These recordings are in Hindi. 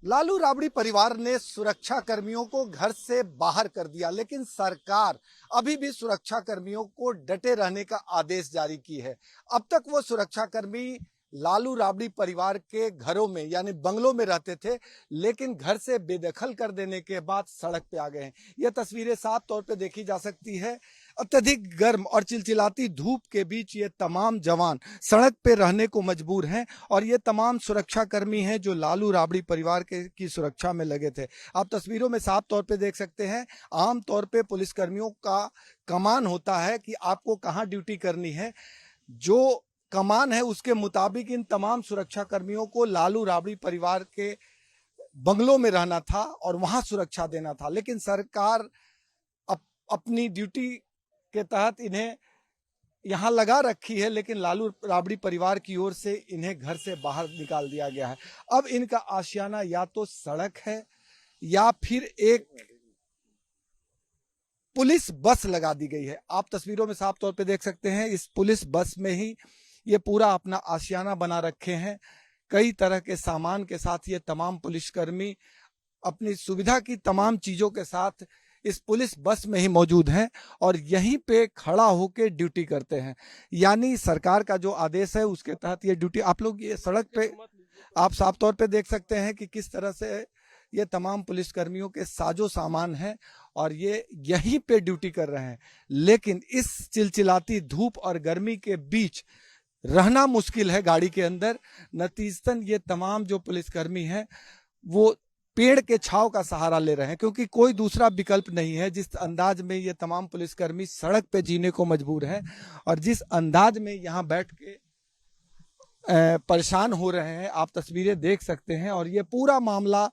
लालू राबड़ी परिवार ने सुरक्षा कर्मियों को घर से बाहर कर दिया, लेकिन सरकार अभी भी सुरक्षा कर्मियों को डटे रहने का आदेश जारी की है। अब तक वो सुरक्षा कर्मी लालू राबड़ी परिवार के घरों में यानी बंगलों में रहते थे, लेकिन घर से बेदखल कर देने के बाद सड़क पे आ गए हैं। यह तस्वीरें साफ तौर पे देखी जा सकती है। अत्यधिक गर्म और चिलचिलाती धूप के बीच ये तमाम जवान सड़क पे रहने को मजबूर हैं और ये तमाम सुरक्षा कर्मी हैं जो लालू राबड़ी परिवार की सुरक्षा में लगे थे। आप तस्वीरों में साफ तौर पे देख सकते हैं। आम तौर पे पुलिस कर्मियों का कमान होता है कि आपको कहाँ ड्यूटी करनी है। जो कमान है उसके मुताबिक इन तमाम सुरक्षा कर्मियों को लालू राबड़ी परिवार के बंगलों में रहना था और वहां सुरक्षा देना था, लेकिन सरकार अपनी ड्यूटी के तहत इन्हें यहां लगा रखी है, लेकिन लालू राबड़ी परिवार की ओर से इन्हें घर से बाहर निकाल दिया गया है। अब इनका आशियाना या तो सड़क है या फिर एक पुलिस बस लगा दी गई है। आप तस्वीरों में साफ तौर पे देख सकते हैं। इस पुलिस बस में ही ये पूरा अपना आशियाना बना रखे हैं। कई तरह के सामान के साथ ये तमाम पुलिसकर्मी अपनी सुविधा की तमाम चीजों के साथ इस पुलिस बस में ही मौजूद हैं और यहीं पे खड़ा होकर ड्यूटी करते हैं। यानी सरकार का जो आदेश है उसके तहत ये ड्यूटी, आप लोग ये सड़क पे आप साफ तौर पे देख सकते हैं कि किस तरह से ये तमाम पुलिसकर्मियों के साजो सामान हैं और ये यहीं पे ड्यूटी कर रहे हैं। लेकिन इस चिलचिलाती धूप और गर्मी के बीच रहना मुश्किल है गाड़ी के अंदर। नतीजतन ये तमाम जो पुलिसकर्मी हैं वो पेड़ के छांव का सहारा ले रहे हैं, क्योंकि कोई दूसरा विकल्प नहीं है। जिस अंदाज में ये तमाम पुलिसकर्मी सड़क पे जीने को मजबूर हैं और जिस अंदाज में यहाँ बैठ के परेशान हो रहे हैं, आप तस्वीरें देख सकते हैं। और ये पूरा मामला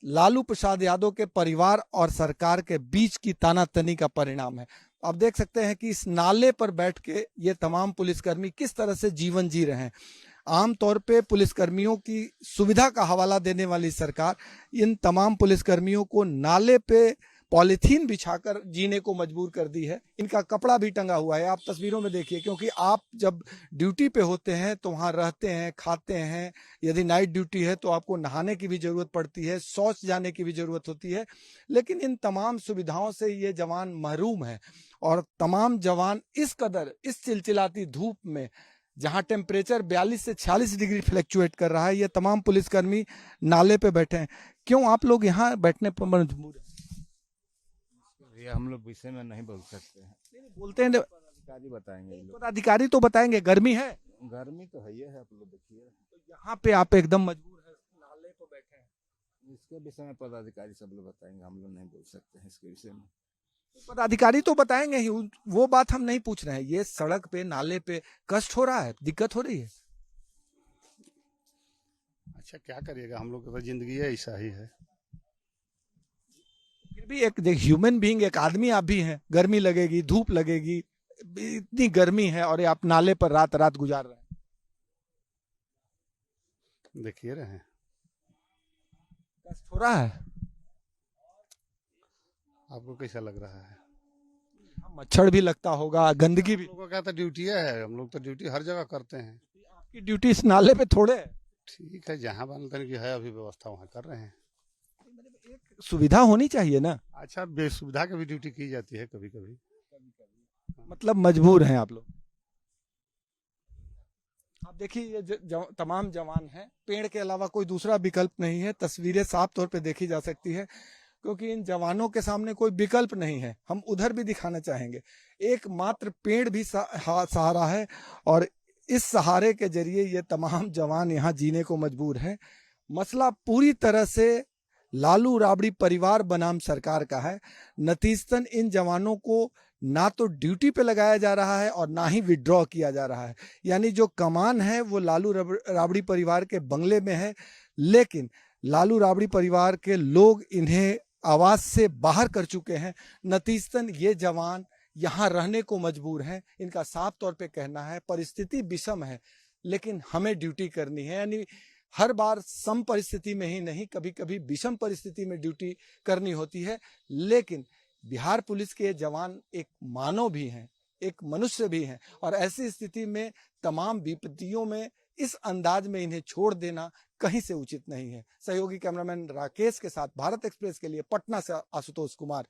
लालू प्रसाद यादव के परिवार और सरकार के बीच की तानातनी का परिणाम है। आप देख सकते हैं कि इस नाले पर बैठ के ये तमाम पुलिसकर्मी किस तरह से जीवन जी रहे हैं। आमतौर पे पुलिसकर्मियों की सुविधा का हवाला देने वाली सरकार इन तमाम पुलिसकर्मियों को नाले पे पॉलीथीन बिछाकर जीने को मजबूर कर दी है। इनका कपड़ा भी टंगा हुआ है, आप तस्वीरों में देखिए, क्योंकि आप जब ड्यूटी पे होते हैं तो वहां रहते हैं, खाते हैं। यदि नाइट ड्यूटी है तो आपको नहाने की भी जरूरत पड़ती है, शौच जाने की भी जरूरत होती है। लेकिन इन तमाम सुविधाओं से ये जवान महरूम है और तमाम जवान इस कदर इस चिलचिलाती धूप में, जहां टेम्परेचर 42 से 46 डिग्री फ्लक्चुएट कर रहा है, ये तमाम पुलिसकर्मी नाले पे बैठे हैं। क्यों आप लोग यहाँ बैठने पर मजबूर हैं? ये हम लोग विषय में नहीं बोल सकते हैं। बोलते हैं पदाधिकारी बताएंगे। पदाधिकारी तो बताएंगे। गर्मी है, गर्मी तो है ही है, आप लोग देखिए। तो यहाँ पे आप एकदम मजबूर है, नाले पे बैठे हैं। इसके विषय में पदाधिकारी सब लोग बताएंगे, हम लोग नहीं बोल सकते हैं इसके विषय में। पदाधिकारी तो बताएंगे ही, वो बात हम नहीं पूछ रहे हैं। ये सड़क पे नाले पे कष्ट हो रहा है, दिक्कत हो रही है। अच्छा क्या करिएगा, हम लोग की तो जिंदगी है, ऐसा ही है। फिर भी एक ह्यूमन बीइंग, एक आदमी आप भी हैं, गर्मी लगेगी, धूप लगेगी, इतनी गर्मी है और ये आप नाले पर रात रात गुजार रहे हैं। देखिए रहे हैं, कष्ट हो रहा है। आपको कैसा लग रहा है? मच्छर भी लगता होगा, गंदगी भी। हम लोगों का क्या तो ड्यूटी है, हम लोग तो ड्यूटी हर जगह करते हैं। आपकी ड्यूटी इस नाले पे थोड़े है। ठीक है, जहाँ बनकर की है अभी व्यवस्था वहाँ कर रहे हैं। एक सुविधा होनी चाहिए ना। अच्छा, बेसुविधा की भी ड्यूटी की जाती है कभी कभी। मतलब मजबूर हैं आप लोग। आप देखिए ये तमाम जवान हैं, पेड़ के अलावा कोई दूसरा विकल्प नहीं है। तस्वीरें साफ तौर पे देखी जा सकती है, क्योंकि इन जवानों के सामने कोई विकल्प नहीं है। हम उधर भी दिखाना चाहेंगे, एकमात्र पेड़ भी सहारा है और इस सहारे के जरिए ये तमाम जवान यहाँ जीने को मजबूर हैं। मसला पूरी तरह से लालू राबड़ी परिवार बनाम सरकार का है। नतीजतन इन जवानों को ना तो ड्यूटी पे लगाया जा रहा है और ना ही विड्रॉ किया जा रहा है। यानी जो कमान है वो लालू राबड़ी परिवार के बंगले में है, लेकिन लालू राबड़ी परिवार के लोग इन्हें आवाज से बाहर कर चुके हैं। नतीजतन ये जवान यहाँ रहने को मजबूर हैं। इनका साफ तौर पे कहना है परिस्थिति विषम है, लेकिन हमें ड्यूटी करनी है। यानी हर बार सम परिस्थिति में ही नहीं, कभी कभी विषम परिस्थिति में ड्यूटी करनी होती है। लेकिन बिहार पुलिस के जवान एक मानव भी हैं, एक मनुष्य भी हैं और ऐसी स्थिति में तमाम विपत्तियों में इस अंदाज में इन्हें छोड़ देना कहीं से उचित नहीं है। सहयोगी कैमरामैन राकेश के साथ भारत एक्सप्रेस के लिए पटना से आशुतोष कुमार।